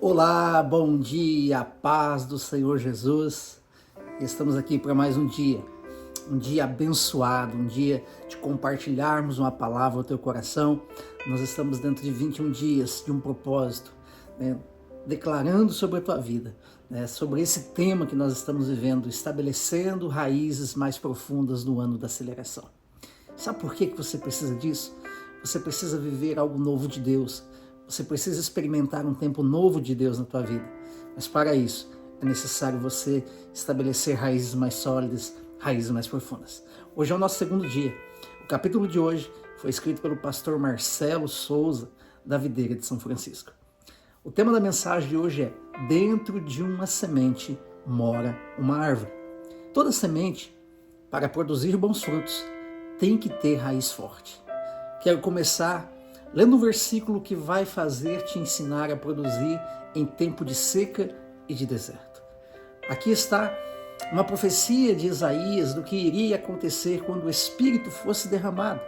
Olá, bom dia, paz do Senhor Jesus. Estamos aqui para mais um dia abençoado, um dia de compartilharmos uma palavra ao teu coração. Nós estamos dentro de 21 dias de um propósito, declarando sobre a tua vida, sobre esse tema que nós estamos vivendo, estabelecendo raízes mais profundas no ano da aceleração. Sabe por que você precisa disso? Você precisa viver algo novo de Deus. Você precisa experimentar um tempo novo de Deus na tua vida. Mas para isso, é necessário você estabelecer raízes mais sólidas, raízes mais profundas. Hoje é o nosso segundo dia. O capítulo de hoje foi escrito pelo pastor Marcelo Souza, da Videira de São Francisco. O tema da mensagem de hoje é: dentro de uma semente mora uma árvore. Toda semente, para produzir bons frutos, tem que ter raiz forte. Quero começar lendo um versículo que vai fazer te ensinar a produzir em tempo de seca e de deserto. Aqui está uma profecia de Isaías do que iria acontecer quando o Espírito fosse derramado.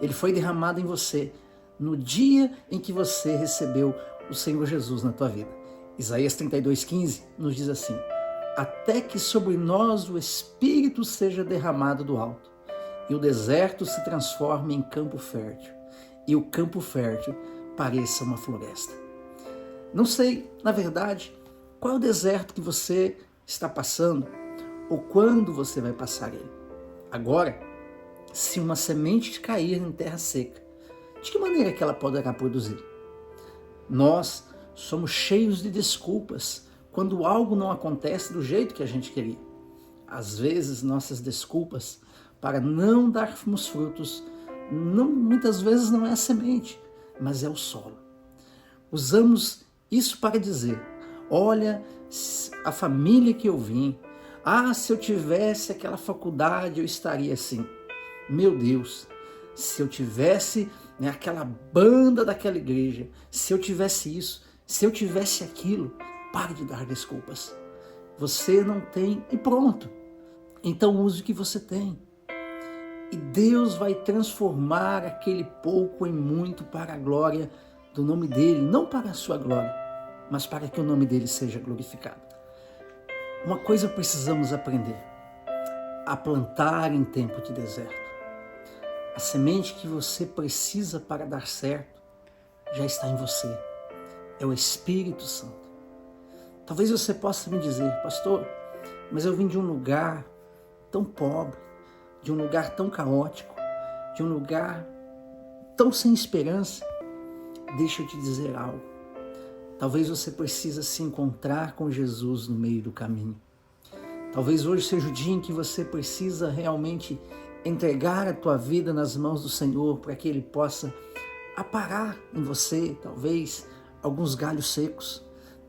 Ele foi derramado em você no dia em que você recebeu o Senhor Jesus na tua vida. Isaías 32,15 nos diz assim: até que sobre nós o Espírito seja derramado do alto, e o deserto se transforme em campo fértil, e o campo fértil pareça uma floresta. Não sei, na verdade, qual é o deserto que você está passando ou quando você vai passar ele. Agora, se uma semente cair em terra seca, de que maneira que ela poderá produzir? Nós somos cheios de desculpas quando algo não acontece do jeito que a gente queria. Às vezes, nossas desculpas para não darmos frutos muitas vezes não é a semente, mas é o solo. Usamos isso para dizer: olha, a família que eu vim, se eu tivesse aquela faculdade eu estaria assim. Meu Deus, se eu tivesse aquela banda daquela igreja, se eu tivesse isso, se eu tivesse aquilo. Pare de dar desculpas. Você não tem e pronto. Então use o que você tem. E Deus vai transformar aquele pouco em muito para a glória do nome dele, não para a sua glória, mas para que o nome dele seja glorificado. Uma coisa precisamos aprender: a plantar em tempo de deserto. A semente que você precisa para dar certo já está em você. É o Espírito Santo. Talvez você possa me dizer: pastor, mas eu vim de um lugar tão pobre, de um lugar tão caótico, de um lugar tão sem esperança. Deixa eu te dizer algo. Talvez você precise se encontrar com Jesus no meio do caminho. Talvez hoje seja o dia em que você precisa realmente entregar a tua vida nas mãos do Senhor para que Ele possa aparar em você, talvez, alguns galhos secos.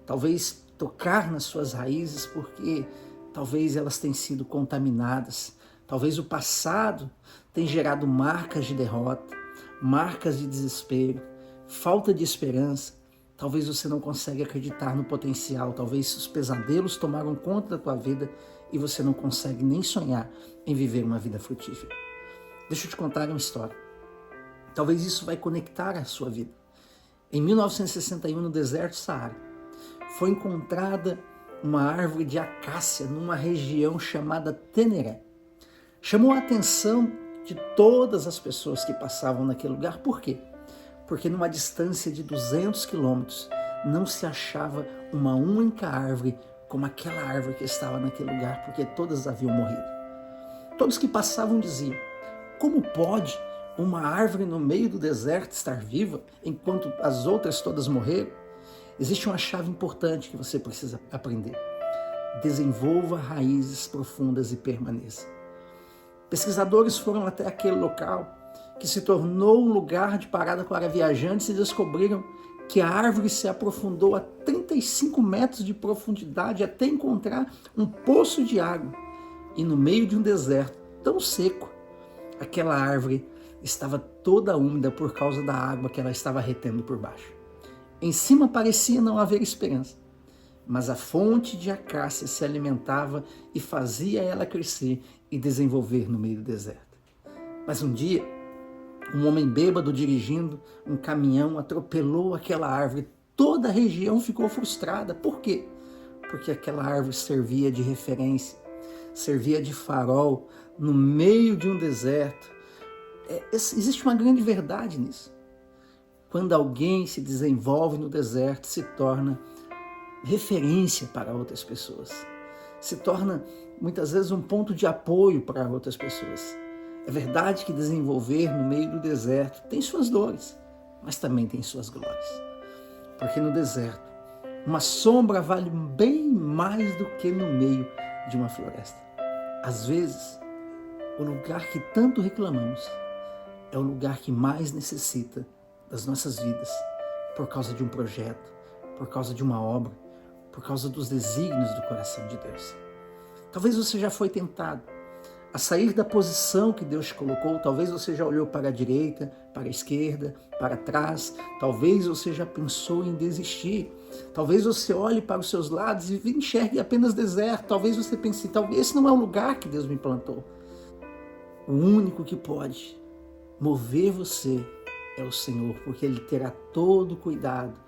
Talvez tocar nas suas raízes, porque talvez elas tenham sido contaminadas. Talvez o passado tenha gerado marcas de derrota, marcas de desespero, falta de esperança. Talvez você não consiga acreditar no potencial. Talvez os pesadelos tomaram conta da tua vida e você não consegue nem sonhar em viver uma vida frutífera. Deixa eu te contar uma história. Talvez isso vai conectar a sua vida. Em 1961, no deserto Saara, foi encontrada uma árvore de acácia numa região chamada Teneré. Chamou a atenção de todas as pessoas que passavam naquele lugar. Por quê? Porque numa distância de 200 quilômetros não se achava uma única árvore como aquela árvore que estava naquele lugar, porque todas haviam morrido. Todos que passavam diziam: como pode uma árvore no meio do deserto estar viva enquanto as outras todas morreram? Existe uma chave importante que você precisa aprender: desenvolva raízes profundas e permaneça. Pesquisadores foram até aquele local, que se tornou um lugar de parada para viajantes, e descobriram que a árvore se aprofundou a 35 metros de profundidade até encontrar um poço de água. E no meio de um deserto tão seco, aquela árvore estava toda úmida por causa da água que ela estava retendo por baixo. Em cima parecia não haver esperança, mas a fonte de acácia se alimentava e fazia ela crescer e desenvolver no meio do deserto. Mas um dia, um homem bêbado dirigindo um caminhão atropelou aquela árvore toda a região ficou frustrada. Por quê? Porque aquela árvore servia de referência, servia de farol no meio de um deserto. Existe uma grande verdade nisso. Quando alguém se desenvolve no deserto, se torna referência para outras pessoas. Se torna, muitas vezes, um ponto de apoio para outras pessoas. É verdade que desenvolver no meio do deserto tem suas dores, mas também tem suas glórias. Porque no deserto, uma sombra vale bem mais do que no meio de uma floresta. Às vezes, o lugar que tanto reclamamos é o lugar que mais necessita das nossas vidas, por causa de um projeto, por causa de uma obra, por causa dos desígnios do coração de Deus. Talvez você já foi tentado a sair da posição que Deus te colocou. Talvez você já olhou para a direita, para a esquerda, para trás. Talvez você já pensou em desistir. Talvez você olhe para os seus lados e enxergue apenas deserto. Talvez você pense, talvez esse não é o lugar que Deus me plantou. O único que pode mover você é o Senhor, porque Ele terá todo o cuidado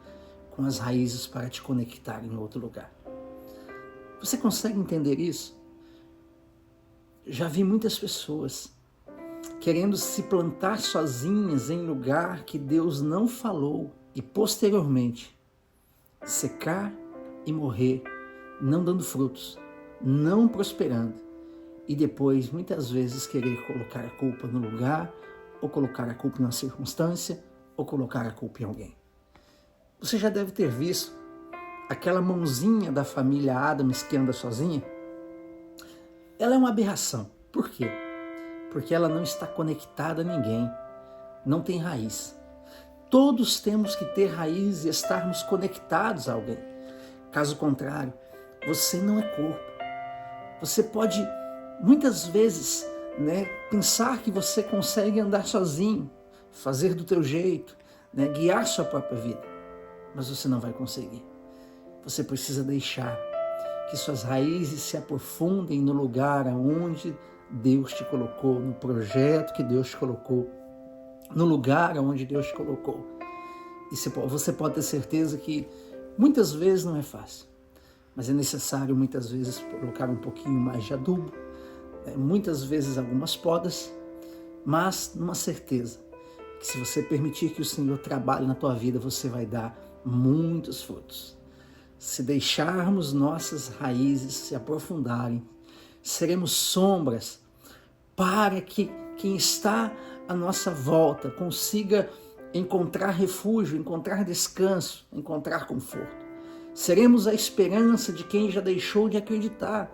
com as raízes para te conectar em outro lugar. Você consegue entender isso? Já vi muitas pessoas querendo se plantar sozinhas em lugar que Deus não falou e posteriormente secar e morrer, não dando frutos, não prosperando e depois muitas vezes querer colocar a culpa no lugar ou colocar a culpa na circunstância ou colocar a culpa em alguém. Você já deve ter visto aquela mãozinha da família Adams que anda sozinha. Ela é uma aberração. Por quê? Porque ela não está conectada a ninguém, não tem raiz. Todos temos que ter raiz e estarmos conectados a alguém. Caso contrário, você não é corpo. Você pode, muitas vezes, pensar que você consegue andar sozinho, fazer do teu jeito, guiar sua própria vida, mas você não vai conseguir. Você precisa deixar que suas raízes se aprofundem no lugar aonde Deus te colocou, no projeto que Deus te colocou, no lugar aonde Deus te colocou. E você pode ter certeza que muitas vezes não é fácil, mas é necessário muitas vezes colocar um pouquinho mais de adubo, muitas vezes algumas podas, mas numa certeza que se você permitir que o Senhor trabalhe na tua vida, você vai dar muitos frutos. Se deixarmos nossas raízes se aprofundarem, seremos sombras para que quem está à nossa volta consiga encontrar refúgio, encontrar descanso, encontrar conforto. Seremos a esperança de quem já deixou de acreditar.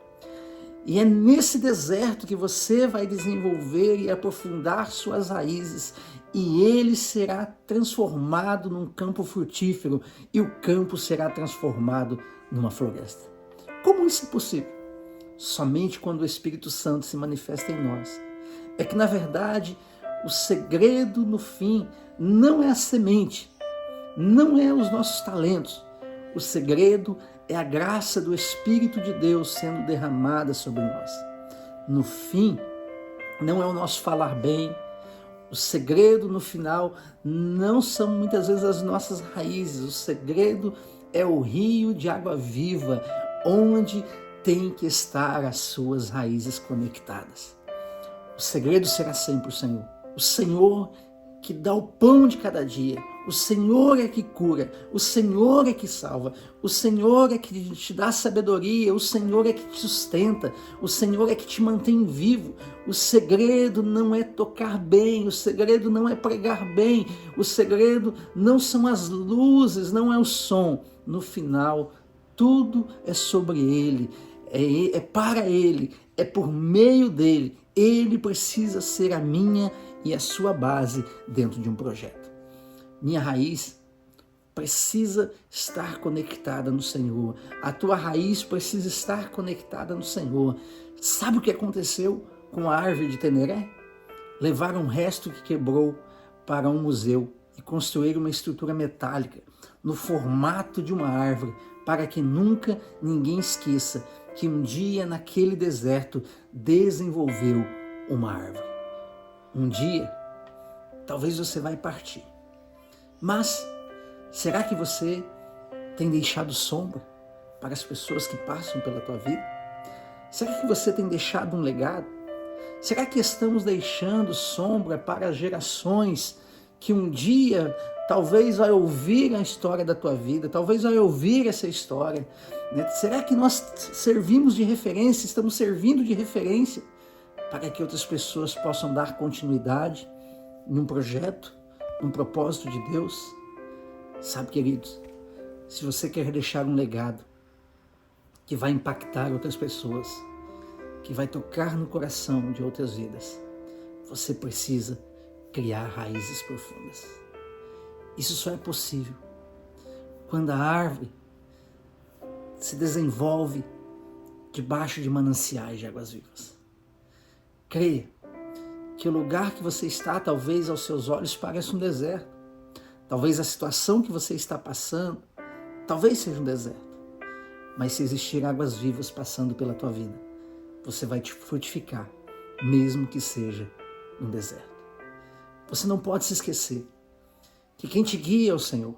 E é nesse deserto que você vai desenvolver e aprofundar suas raízes, e ele será transformado num campo frutífero, e o campo será transformado numa floresta. Como isso é possível? Somente quando o Espírito Santo se manifesta em nós. É que, na verdade, o segredo no fim não é a semente, não é os nossos talentos. O segredo é a graça do Espírito de Deus sendo derramada sobre nós. No fim, não é o nosso falar bem. O segredo no final não são muitas vezes as nossas raízes. O segredo é o rio de água viva, onde tem que estar as suas raízes conectadas. O segredo será sempre o Senhor. O Senhor que dá o pão de cada dia. O Senhor é que cura, o Senhor é que salva, o Senhor é que te dá sabedoria, o Senhor é que te sustenta, o Senhor é que te mantém vivo. O segredo não é tocar bem, o segredo não é pregar bem, o segredo não são as luzes, não é o som. No final, tudo é sobre Ele, é para Ele, é por meio dEle. Ele precisa ser a minha e a sua base dentro de um projeto. Minha raiz precisa estar conectada no Senhor. A tua raiz precisa estar conectada no Senhor. Sabe o que aconteceu com a árvore de Teneré? Levaram um resto que quebrou para um museu e construíram uma estrutura metálica no formato de uma árvore, para que nunca ninguém esqueça que um dia naquele deserto desenvolveu uma árvore. Um dia, talvez você vai partir. Mas será que você tem deixado sombra para as pessoas que passam pela tua vida? Será que você tem deixado um legado? Será que estamos deixando sombra para as gerações que um dia talvez vai ouvir a história da tua vida, talvez vai ouvir essa história, né? Será que nós servimos de referência, estamos servindo de referência para que outras pessoas possam dar continuidade num projeto, num propósito de Deus? Sabe, queridos, se você quer deixar um legado que vai impactar outras pessoas, que vai tocar no coração de outras vidas, você precisa criar raízes profundas. Isso só é possível quando a árvore se desenvolve debaixo de mananciais de águas vivas. Creia que o lugar que você está, talvez aos seus olhos pareça um deserto. Talvez a situação que você está passando, talvez seja um deserto. Mas se existir águas vivas passando pela tua vida, você vai te frutificar, mesmo que seja um deserto. Você não pode se esquecer que quem te guia é o Senhor,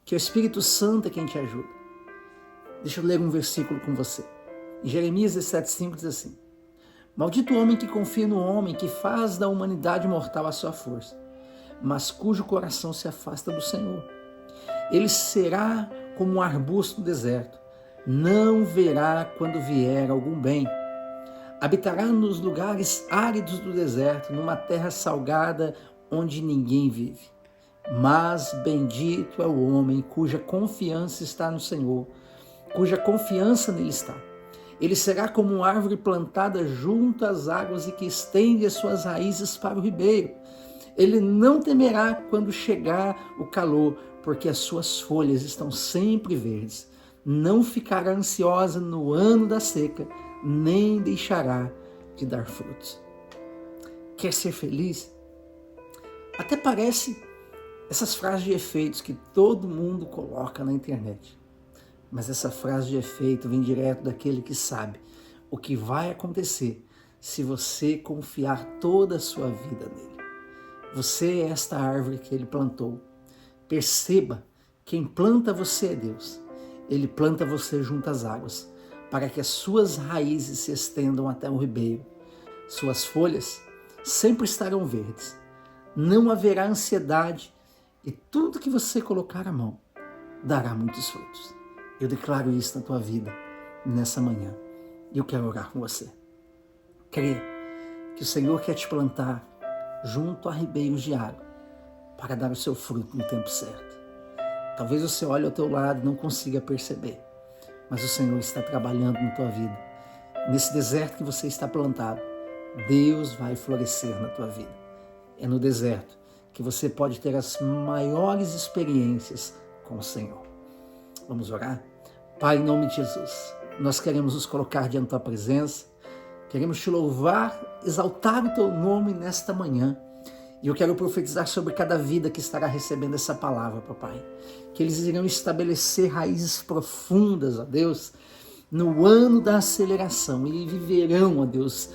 que o Espírito Santo é quem te ajuda. Deixa eu ler um versículo com você. Em Jeremias 17,5 diz assim: Maldito o homem que confia no homem, que faz da humanidade mortal a sua força, mas cujo coração se afasta do Senhor. Ele será como um arbusto no deserto, não verá quando vier algum bem. Habitará nos lugares áridos do deserto, numa terra salgada onde ninguém vive. Mas bendito é o homem cuja confiança está no Senhor, cuja confiança nele está. Ele será como uma árvore plantada junto às águas e que estende as suas raízes para o ribeiro. Ele não temerá quando chegar o calor, porque as suas folhas estão sempre verdes. Não ficará ansiosa no ano da seca, nem deixará de dar frutos. Quer ser feliz? Até parece essas frases de efeitos que todo mundo coloca na internet. Mas essa frase de efeito vem direto daquele que sabe o que vai acontecer se você confiar toda a sua vida nele. Você é esta árvore que ele plantou. Perceba, quem planta você é Deus. Ele planta você junto às águas, para que as suas raízes se estendam até o ribeiro. Suas folhas sempre estarão verdes. Não haverá ansiedade e tudo que você colocar a mão dará muitos frutos. Eu declaro isso na tua vida nessa manhã e eu quero orar com você. Creia que o Senhor quer te plantar junto a ribeiros de água para dar o seu fruto no tempo certo. Talvez você olhe ao teu lado e não consiga perceber, mas o Senhor está trabalhando na tua vida. Nesse deserto que você está plantado, Deus vai florescer na tua vida. É no deserto que você pode ter as maiores experiências com o Senhor. Vamos orar? Pai, em nome de Jesus, nós queremos nos colocar diante da tua presença, queremos te louvar, exaltar o teu nome nesta manhã. E eu quero profetizar sobre cada vida que estará recebendo essa palavra, papai. Que eles irão estabelecer raízes profundas, ó Deus, no ano da aceleração. E viverão, ó Deus,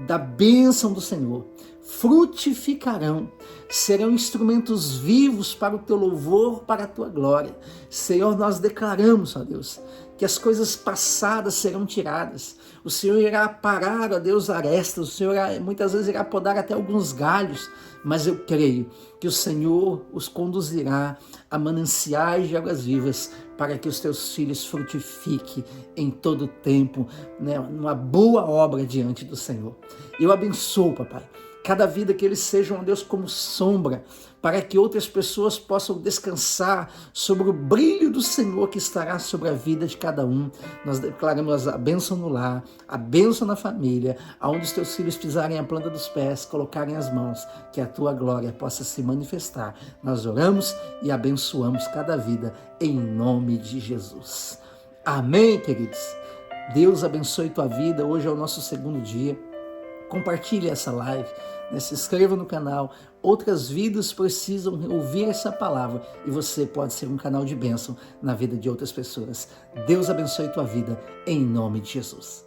da bênção do Senhor. Frutificarão, serão instrumentos vivos para o teu louvor, para a tua glória. Senhor, nós declaramos, ó Deus, que as coisas passadas serão tiradas. O Senhor irá parar, ó Deus, arestas. O Senhor muitas vezes irá podar até alguns galhos, mas eu creio que o Senhor os conduzirá a mananciais de águas vivas para que os teus filhos frutifiquem em todo o tempo, né, uma boa obra diante do Senhor. Eu abençoo, papai, cada vida que eles sejam, ó Deus, como sombra, para que outras pessoas possam descansar sobre o brilho do Senhor que estará sobre a vida de cada um. Nós declaramos a bênção no lar, a bênção na família, aonde os teus filhos pisarem a planta dos pés, colocarem as mãos, que a tua glória possa se manifestar. Nós oramos e abençoamos cada vida em nome de Jesus. Amém, queridos? Deus abençoe tua vida. Hoje é o nosso segundo dia. Compartilhe essa live, né? Se inscreva no canal. Outras vidas precisam ouvir essa palavra e você pode ser um canal de bênção na vida de outras pessoas. Deus abençoe tua vida em nome de Jesus.